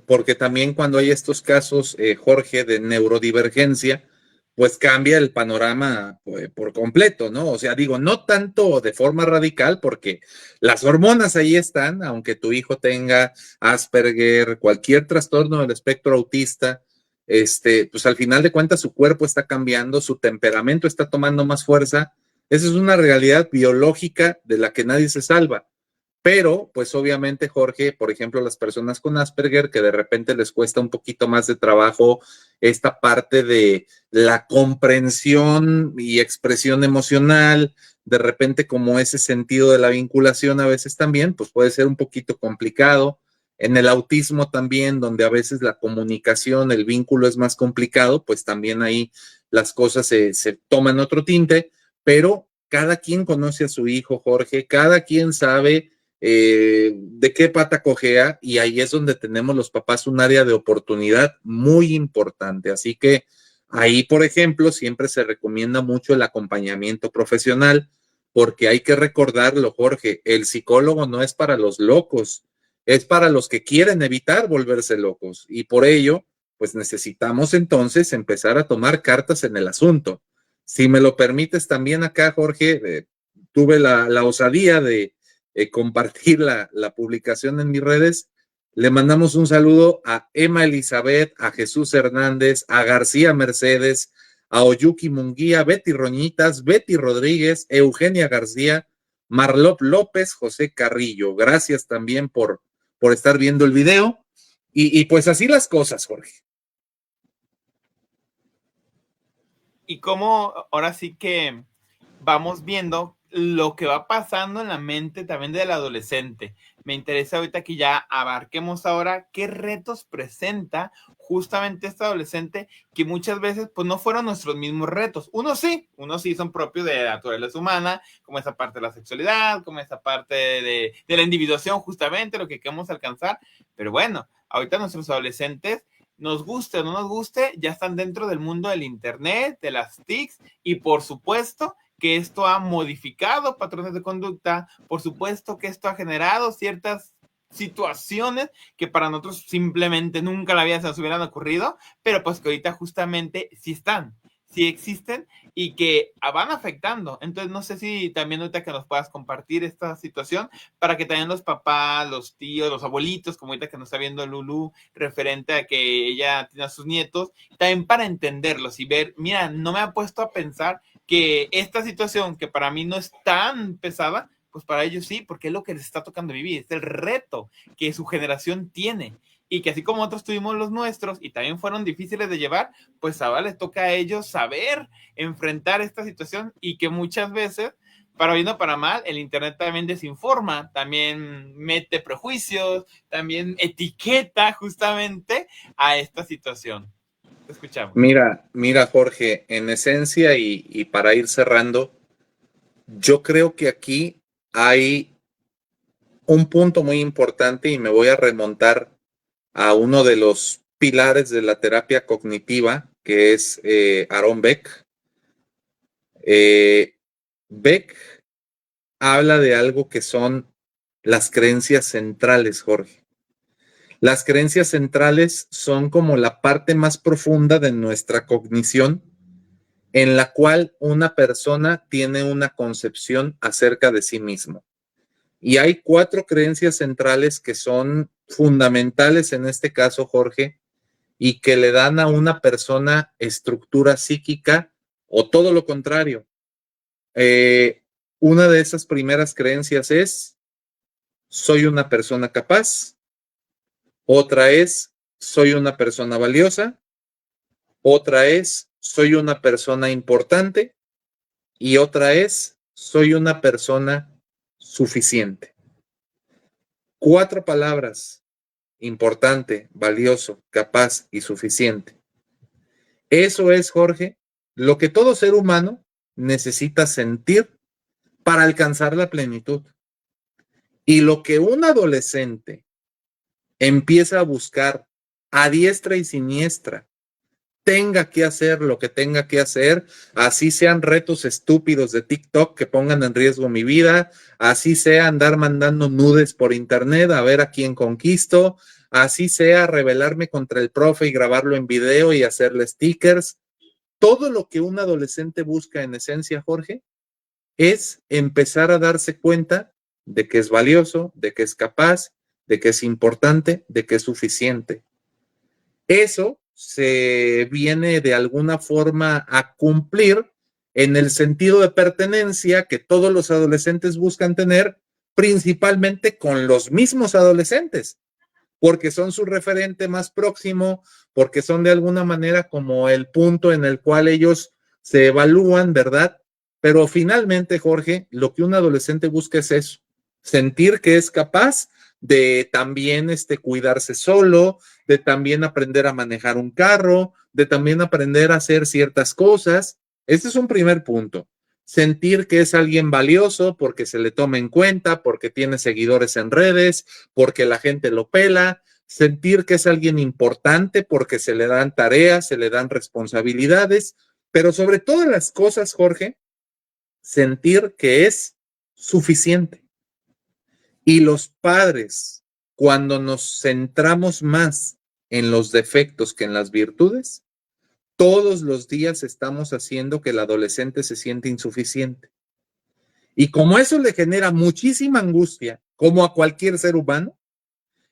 porque también cuando hay estos casos, Jorge, de neurodivergencia, pues cambia el panorama por completo, ¿no? O sea, digo, no tanto de forma radical, porque las hormonas ahí están, aunque tu hijo tenga Asperger, cualquier trastorno del espectro autista, pues al final de cuentas su cuerpo está cambiando, su temperamento está tomando más fuerza. Esa es una realidad biológica de la que nadie se salva. Pero, pues obviamente, Jorge, por ejemplo, las personas con Asperger, que de repente les cuesta un poquito más de trabajo esta parte de la comprensión y expresión emocional, de repente como ese sentido de la vinculación a veces también, pues puede ser un poquito complicado. En el autismo también, donde a veces la comunicación, el vínculo es más complicado, pues también ahí las cosas se toman otro tinte, pero cada quien conoce a su hijo, Jorge, cada quien sabe de qué pata cojea, y ahí es donde tenemos los papás un área de oportunidad muy importante. Así que ahí, por ejemplo, siempre se recomienda mucho el acompañamiento profesional, porque hay que recordarlo, Jorge, el psicólogo no es para los locos, es para los que quieren evitar volverse locos, y por ello, pues necesitamos entonces empezar a tomar cartas en el asunto. Si me lo permites también acá, Jorge, tuve la osadía de compartir la publicación en mis redes. Le mandamos un saludo a Emma Elizabeth, a Jesús Hernández, a García Mercedes, a Oyuki Munguía, Betty Roñitas, Betty Rodríguez, Eugenia García, Marlop López, José Carrillo. Gracias también por estar viendo el video. Y pues así las cosas, Jorge.
Y cómo ahora sí que vamos viendo lo que va pasando en la mente también del adolescente. Me interesa ahorita que ya abarquemos ahora qué retos presenta justamente este adolescente, que muchas veces pues no fueron nuestros mismos retos. Unos sí son propios de la naturaleza humana, como esa parte de la sexualidad, como esa parte de la individuación, justamente lo que queremos alcanzar. Pero bueno, ahorita nuestros adolescentes, nos guste o no nos guste, ya están dentro del mundo del internet, de las TICs, y por supuesto que esto ha modificado patrones de conducta, por supuesto que esto ha generado ciertas situaciones que para nosotros simplemente nunca la vida se nos hubieran ocurrido, pero pues que ahorita justamente sí están, sí existen y que van afectando. Entonces no sé si también ahorita que nos puedas compartir esta situación para que también los papás, los tíos, los abuelitos, como ahorita que nos está viendo Lulu, referente a que ella tiene a sus nietos, también para entenderlos y ver, mira, no me ha puesto a pensar que esta situación que para mí no es tan pesada, pues para ellos sí, porque es lo que les está tocando vivir, es el reto que su generación tiene. Y que así como nosotros tuvimos los nuestros y también fueron difíciles de llevar, pues ahora les toca a ellos saber enfrentar esta situación y que muchas veces, para bien o para mal, el internet también desinforma, también mete prejuicios, también etiqueta justamente a esta situación. Te escuchamos.
Mira, Jorge, en esencia y para ir cerrando, yo creo que aquí hay un punto muy importante y me voy a remontar a uno de los pilares de la terapia cognitiva, que es Aaron Beck. Beck habla de algo que son las creencias centrales, Jorge. Las creencias centrales son como la parte más profunda de nuestra cognición en la cual una persona tiene una concepción acerca de sí mismo. Y hay 4 creencias centrales que son fundamentales en este caso, Jorge, y que le dan a una persona estructura psíquica o todo lo contrario. Una de esas primeras creencias es, soy una persona capaz. Otra es, soy una persona valiosa. Otra es, soy una persona importante. Y otra es, soy una persona suficiente. 4 palabras: importante, valioso, capaz y suficiente. Eso es, Jorge, lo que todo ser humano necesita sentir para alcanzar la plenitud. Y lo que un adolescente empieza a buscar a diestra y siniestra, tenga que hacer lo que tenga que hacer, así sean retos estúpidos de TikTok que pongan en riesgo mi vida, así sea andar mandando nudes por internet a ver a quién conquisto, así sea rebelarme contra el profe y grabarlo en video y hacerle stickers. Todo lo que un adolescente busca en esencia, Jorge, es empezar a darse cuenta de que es valioso, de que es capaz, de que es importante, de que es suficiente. Eso se viene de alguna forma a cumplir en el sentido de pertenencia que todos los adolescentes buscan tener, principalmente con los mismos adolescentes, porque son su referente más próximo, porque son de alguna manera como el punto en el cual ellos se evalúan, ¿verdad? Pero finalmente, Jorge, lo que un adolescente busca es eso, sentir que es capaz de también cuidarse solo, de también aprender a manejar un carro, de también aprender a hacer ciertas cosas. Este es un primer punto. Sentir que es alguien valioso porque se le toma en cuenta, porque tiene seguidores en redes, porque la gente lo pela. Sentir que es alguien importante porque se le dan tareas, se le dan responsabilidades, pero sobre todas las cosas, Jorge, sentir que es suficiente. Y los padres, cuando nos centramos más en los defectos que en las virtudes, todos los días estamos haciendo que el adolescente se siente insuficiente. Y como eso le genera muchísima angustia, como a cualquier ser humano,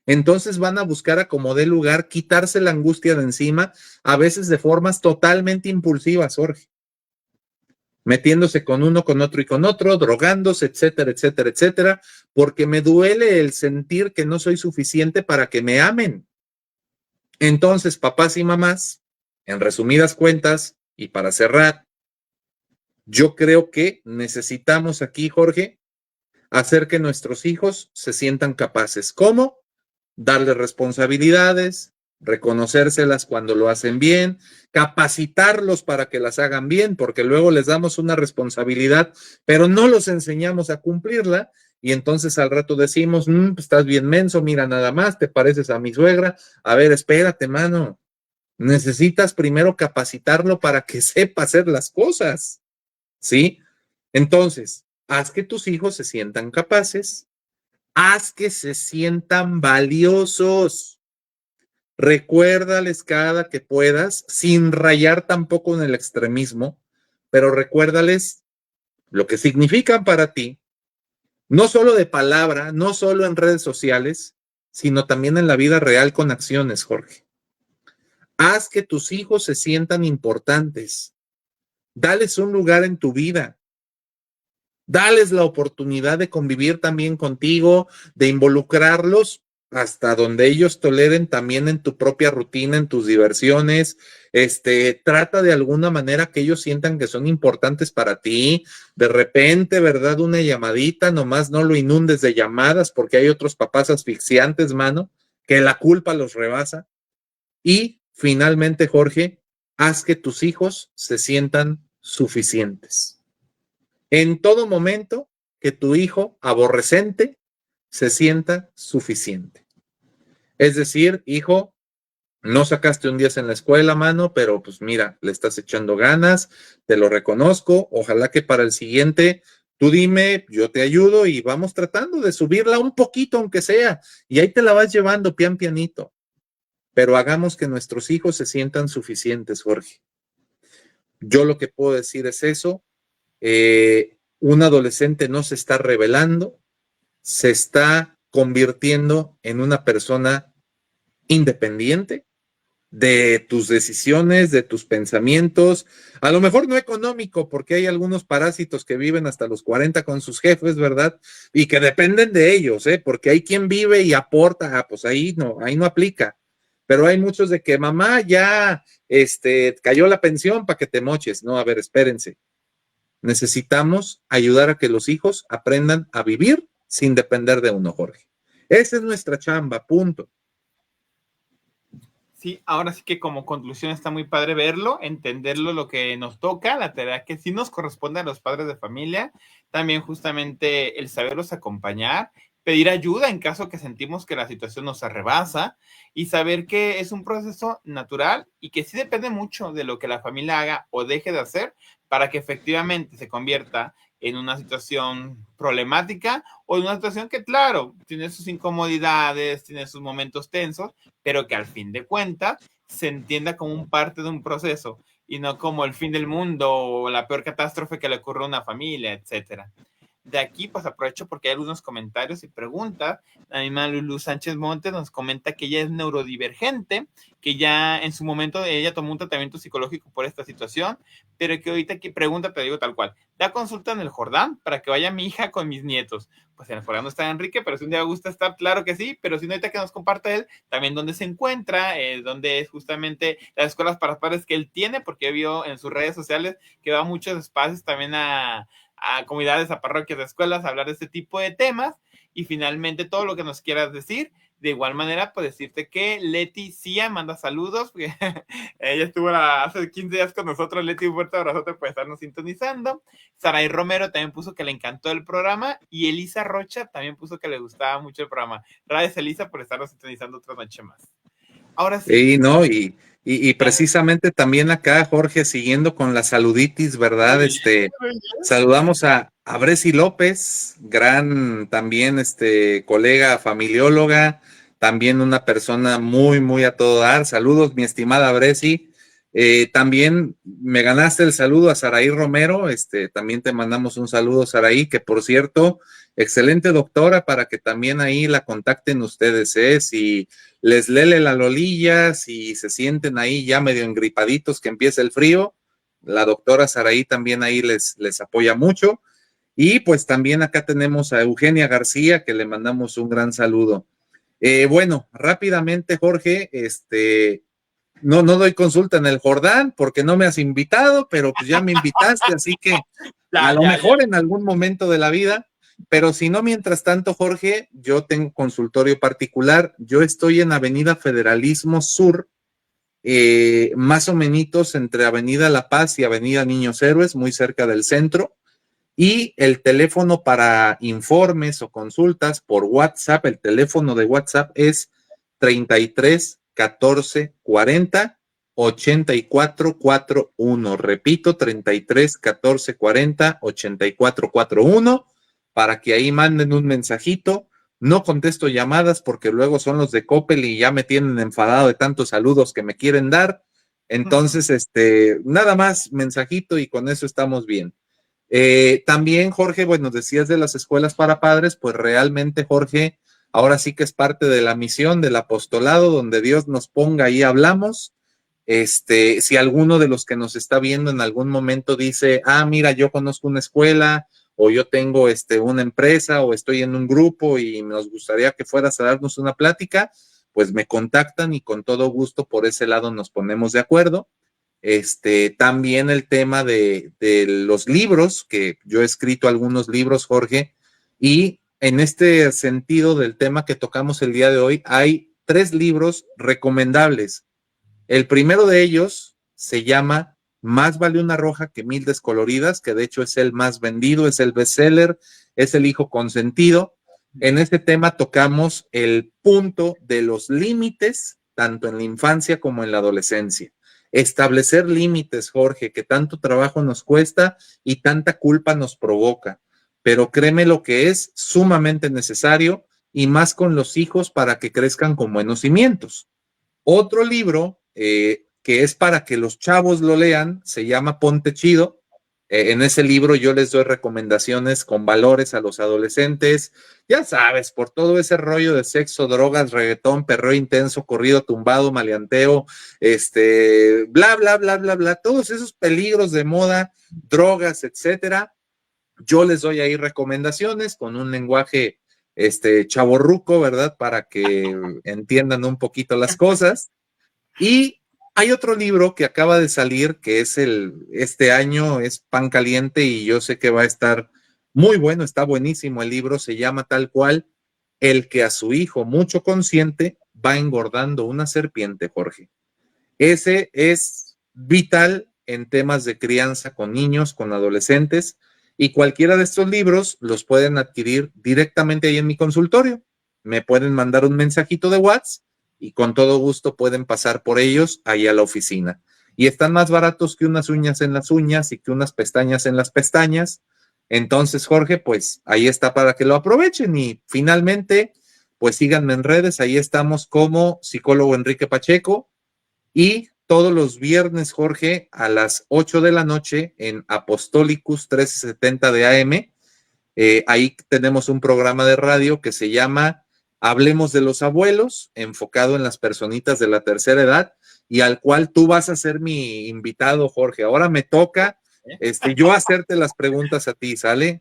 Entonces van a buscar a como dé lugar quitarse la angustia de encima, a veces de formas totalmente impulsivas, Jorge, metiéndose con uno, con otro y con otro, drogándose, etcétera, etcétera, etcétera, porque me duele el sentir que no soy suficiente para que me amen. Entonces, papás y mamás, en resumidas cuentas, y para cerrar, yo creo que necesitamos aquí, Jorge, hacer que nuestros hijos se sientan capaces. ¿Cómo? Darles responsabilidades, reconocérselas cuando lo hacen bien, capacitarlos para que las hagan bien, porque luego les damos una responsabilidad, pero no los enseñamos a cumplirla. Y entonces al rato decimos, pues estás bien menso, mira nada más, te pareces a mi suegra. A ver, espérate, mano. Necesitas primero capacitarlo para que sepa hacer las cosas, ¿sí? Entonces, haz que tus hijos se sientan capaces, haz que se sientan valiosos. Recuérdales cada que puedas, sin rayar tampoco en el extremismo, pero recuérdales lo que significan para ti, no solo de palabra, no solo en redes sociales, sino también en la vida real con acciones, Jorge. Haz que tus hijos se sientan importantes. Dales un lugar en tu vida. Dales la oportunidad de convivir también contigo, de involucrarlos hasta donde ellos toleren también en tu propia rutina, en tus diversiones. Trata de alguna manera que ellos sientan que son importantes para ti. De repente, ¿verdad? Una llamadita, nomás no lo inundes de llamadas porque hay otros papás asfixiantes, mano, que la culpa los rebasa. Y finalmente, Jorge, haz que tus hijos se sientan suficientes en todo momento, que tu hijo aborrecente se sienta suficiente. Es decir, hijo, no sacaste un 10 en la escuela, mano, pero pues mira, le estás echando ganas, te lo reconozco, ojalá que para el siguiente tú dime, yo te ayudo y vamos tratando de subirla un poquito, aunque sea, y ahí te la vas llevando pian pianito, pero hagamos que nuestros hijos se sientan suficientes, Jorge. Yo lo que puedo decir es eso. Un adolescente no se está rebelando, se está convirtiendo en una persona independiente de tus decisiones, de tus pensamientos, a lo mejor no económico, porque hay algunos parásitos que viven hasta los 40 con sus jefes, ¿verdad? Y que dependen de ellos, ¿eh? Porque hay quien vive y aporta, pues ahí no aplica. Pero hay muchos de que mamá ya, cayó la pensión para que te moches. No, a ver, espérense. Necesitamos ayudar a que los hijos aprendan a vivir sin depender de uno, Jorge. Esa es nuestra chamba, punto.
Sí, ahora sí que como conclusión está muy padre verlo, entenderlo, lo que nos toca, la tarea que sí nos corresponde a los padres de familia, también justamente el saberlos acompañar, pedir ayuda en caso que sentimos que la situación nos arrebasa y saber que es un proceso natural y que sí depende mucho de lo que la familia haga o deje de hacer para que efectivamente se convierta en una situación problemática o en una situación que, claro, tiene sus incomodidades, tiene sus momentos tensos, pero que al fin de cuentas se entienda como un parte de un proceso y no como el fin del mundo o la peor catástrofe que le ocurre a una familia, etcétera. De aquí, pues aprovecho porque hay algunos comentarios y preguntas. La misma Lulu Sánchez Montes nos comenta que ella es neurodivergente, que ya en su momento ella tomó un tratamiento psicológico por esta situación, pero que ahorita aquí pregunta, te digo tal cual, da consulta en el Jordán para que vaya mi hija con mis nietos. Pues en el Jordán no está Enrique, pero si un día gusta estar, claro que sí, pero si no, ahorita que nos comparta él, también dónde se encuentra, dónde es justamente las escuelas para padres que él tiene, porque vio en sus redes sociales que va a muchos espacios también a comunidades, a parroquias, a escuelas, a hablar de este tipo de temas. Y finalmente, todo lo que nos quieras decir. De igual manera, pues decirte que Leti Cia manda saludos, porque ella estuvo hace 15 días con nosotros. Leti, un fuerte abrazote por estarnos sintonizando. Saray Romero también puso que le encantó el programa. Y Elisa Rocha también puso que le gustaba mucho el programa. Gracias, Elisa, por estarnos sintonizando otra noche más. Ahora sí.
Y no, y precisamente también acá, Jorge, siguiendo con la saluditis, ¿verdad? Saludamos a Bresi López, gran también colega familióloga, también una persona muy, muy a todo dar. Saludos, mi estimada Bresi. También me ganaste el saludo a Saraí Romero, también te mandamos un saludo, Saraí, que por cierto, excelente doctora, para que también ahí la contacten ustedes, si les lele la lolilla, si se sienten ahí ya medio engripaditos que empieza el frío, la doctora Saraí también ahí les apoya mucho. Y pues también acá tenemos a Eugenia García, que le mandamos un gran saludo. Bueno, rápidamente, Jorge, no doy consulta en el Jordán porque no me has invitado, pero pues ya me invitaste, así que a lo mejor en algún momento de la vida, pero si no, mientras tanto, Jorge, yo tengo consultorio particular, yo estoy en Avenida Federalismo Sur, más o menos entre Avenida La Paz y Avenida Niños Héroes, muy cerca del centro. Y el teléfono para informes o consultas por WhatsApp, el teléfono de WhatsApp es 33 14 40 84 41. Repito, 33 14 40 84 41 para que ahí manden un mensajito. No contesto llamadas porque luego son los de Coppel y ya me tienen enfadado de tantos saludos que me quieren dar. Entonces, nada más mensajito y con eso estamos bien. También, Jorge, bueno, decías de las escuelas para padres, pues realmente, Jorge, ahora sí que es parte de la misión del apostolado, donde Dios nos ponga ahí hablamos. Si alguno de los que nos está viendo en algún momento dice, mira, yo conozco una escuela, o yo tengo una empresa, o estoy en un grupo y nos gustaría que fueras a darnos una plática, pues me contactan y con todo gusto por ese lado nos ponemos de acuerdo. También el tema de los libros, que yo he escrito algunos libros, Jorge, y en este sentido del tema que tocamos el día de hoy, hay 3 libros recomendables. El primero de ellos se llama Más vale una roja que 1000 descoloridas, que de hecho es el más vendido, es el bestseller, es el hijo consentido. En este tema tocamos el punto de los límites, tanto en la infancia como en la adolescencia. Establecer límites, Jorge, que tanto trabajo nos cuesta y tanta culpa nos provoca. Pero créeme lo que es sumamente necesario y más con los hijos para que crezcan con buenos cimientos. Otro libro que es para que los chavos lo lean, se llama Ponte Chido. En ese libro yo les doy recomendaciones con valores a los adolescentes, ya sabes, por todo ese rollo de sexo, drogas, reggaetón, perreo intenso, corrido tumbado, maleanteo, bla, bla, bla, bla, bla, todos esos peligros de moda, drogas, etcétera. Yo les doy ahí recomendaciones con un lenguaje chavorruco, ¿verdad? Para que entiendan un poquito las cosas. Y hay otro libro que acaba de salir, que es este año, es Pan Caliente, y yo sé que va a estar muy bueno, está buenísimo el libro, se llama tal cual, El que a su hijo mucho consciente va engordando una serpiente, Jorge. Ese es vital en temas de crianza con niños, con adolescentes, y cualquiera de estos libros los pueden adquirir directamente ahí en mi consultorio. Me pueden mandar un mensajito de WhatsApp y con todo gusto pueden pasar por ellos ahí a la oficina. Y están más baratos que unas uñas en las uñas y que unas pestañas en las pestañas. Entonces, Jorge, pues ahí está para que lo aprovechen. Y finalmente, pues síganme en redes. Ahí estamos como psicólogo Enrique Pacheco. Y todos los viernes, Jorge, a las 8 de la noche en Apostolicus 1370 de AM, ahí tenemos un programa de radio que se llama Hablemos de los Abuelos, enfocado en las personitas de la tercera edad, y al cual tú vas a ser mi invitado, Jorge. Ahora me toca yo hacerte las preguntas a ti, ¿sale?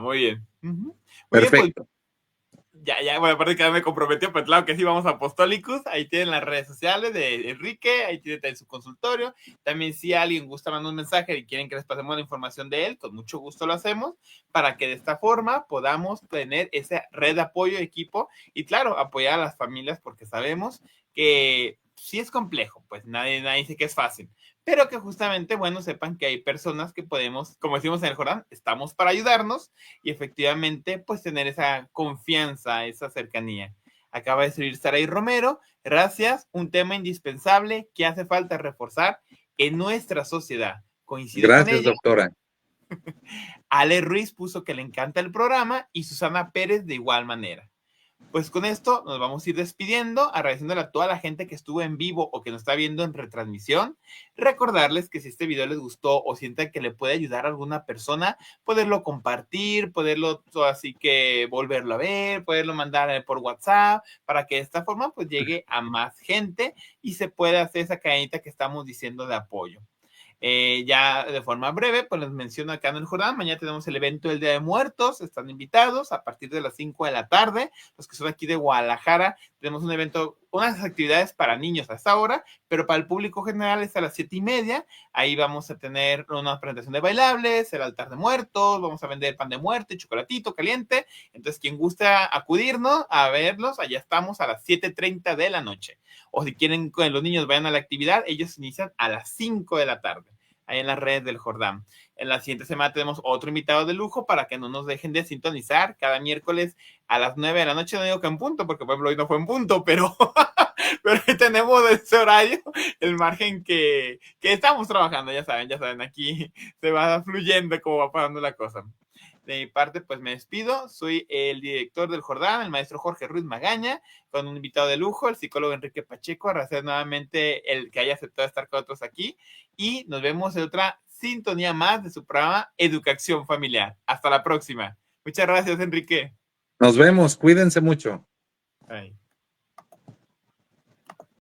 Muy bien. Muy
perfecto.
Bien, pues, ya, bueno, aparte que ya me comprometió, pues claro que sí, vamos a Apostolicus, ahí tienen las redes sociales de Enrique, ahí tiene su consultorio, también si alguien gusta mandar un mensaje y quieren que les pasemos la información de él, con mucho gusto lo hacemos, para que de esta forma podamos tener esa red de apoyo, equipo, y claro, apoyar a las familias, porque sabemos que sí es complejo, pues nadie dice que es fácil, pero que justamente, bueno, sepan que hay personas que podemos, como decimos en el Jordán, estamos para ayudarnos y efectivamente, pues tener esa confianza, esa cercanía. Acaba de escribir Saray Romero, gracias, un tema indispensable que hace falta reforzar en nuestra sociedad. Coincido
Gracias,
con ella.
Doctora.
Ale Ruiz puso que le encanta el programa y Susana Pérez de igual manera. Pues con esto nos vamos a ir despidiendo, agradeciéndole a toda la gente que estuvo en vivo o que nos está viendo en retransmisión. Recordarles que si este video les gustó o sienten que le puede ayudar a alguna persona, poderlo compartir, poderlo así que volverlo a ver, poderlo mandar por WhatsApp, para que de esta forma pues llegue a más gente y se pueda hacer esa cadenita que estamos diciendo de apoyo. Ya de forma breve, pues les menciono acá en el Jordán, mañana tenemos el evento del Día de Muertos, están invitados a partir de las 5 de la tarde, los que son aquí de Guadalajara, tenemos un evento, unas actividades para niños a esta hora, pero para el público general es a las 7:30, ahí vamos a tener una presentación de bailables, el altar de muertos, vamos a vender pan de muerte, chocolatito caliente, entonces quien gusta acudirnos a verlos, allá estamos a las 7:30 de la noche. O si quieren que los niños vayan a la actividad, ellos inician a las 5 de la tarde, ahí en las redes del Jordán. En la siguiente semana tenemos otro invitado de lujo para que no nos dejen de sintonizar cada miércoles a las 9 de la noche. No digo que en punto, porque por ejemplo hoy no fue en punto, pero tenemos ese horario, el margen que estamos trabajando, ya saben, aquí se va fluyendo como va pasando la cosa. De mi parte, pues me despido. Soy el director del Jordán, el maestro Jorge Ruiz Magaña, con un invitado de lujo, el psicólogo Enrique Pacheco. Agradecer nuevamente el que haya aceptado estar con nosotros aquí. Y nos vemos en otra sintonía más de su programa Educación Familiar. Hasta la próxima. Muchas gracias, Enrique.
Nos vemos, cuídense mucho.
Bye.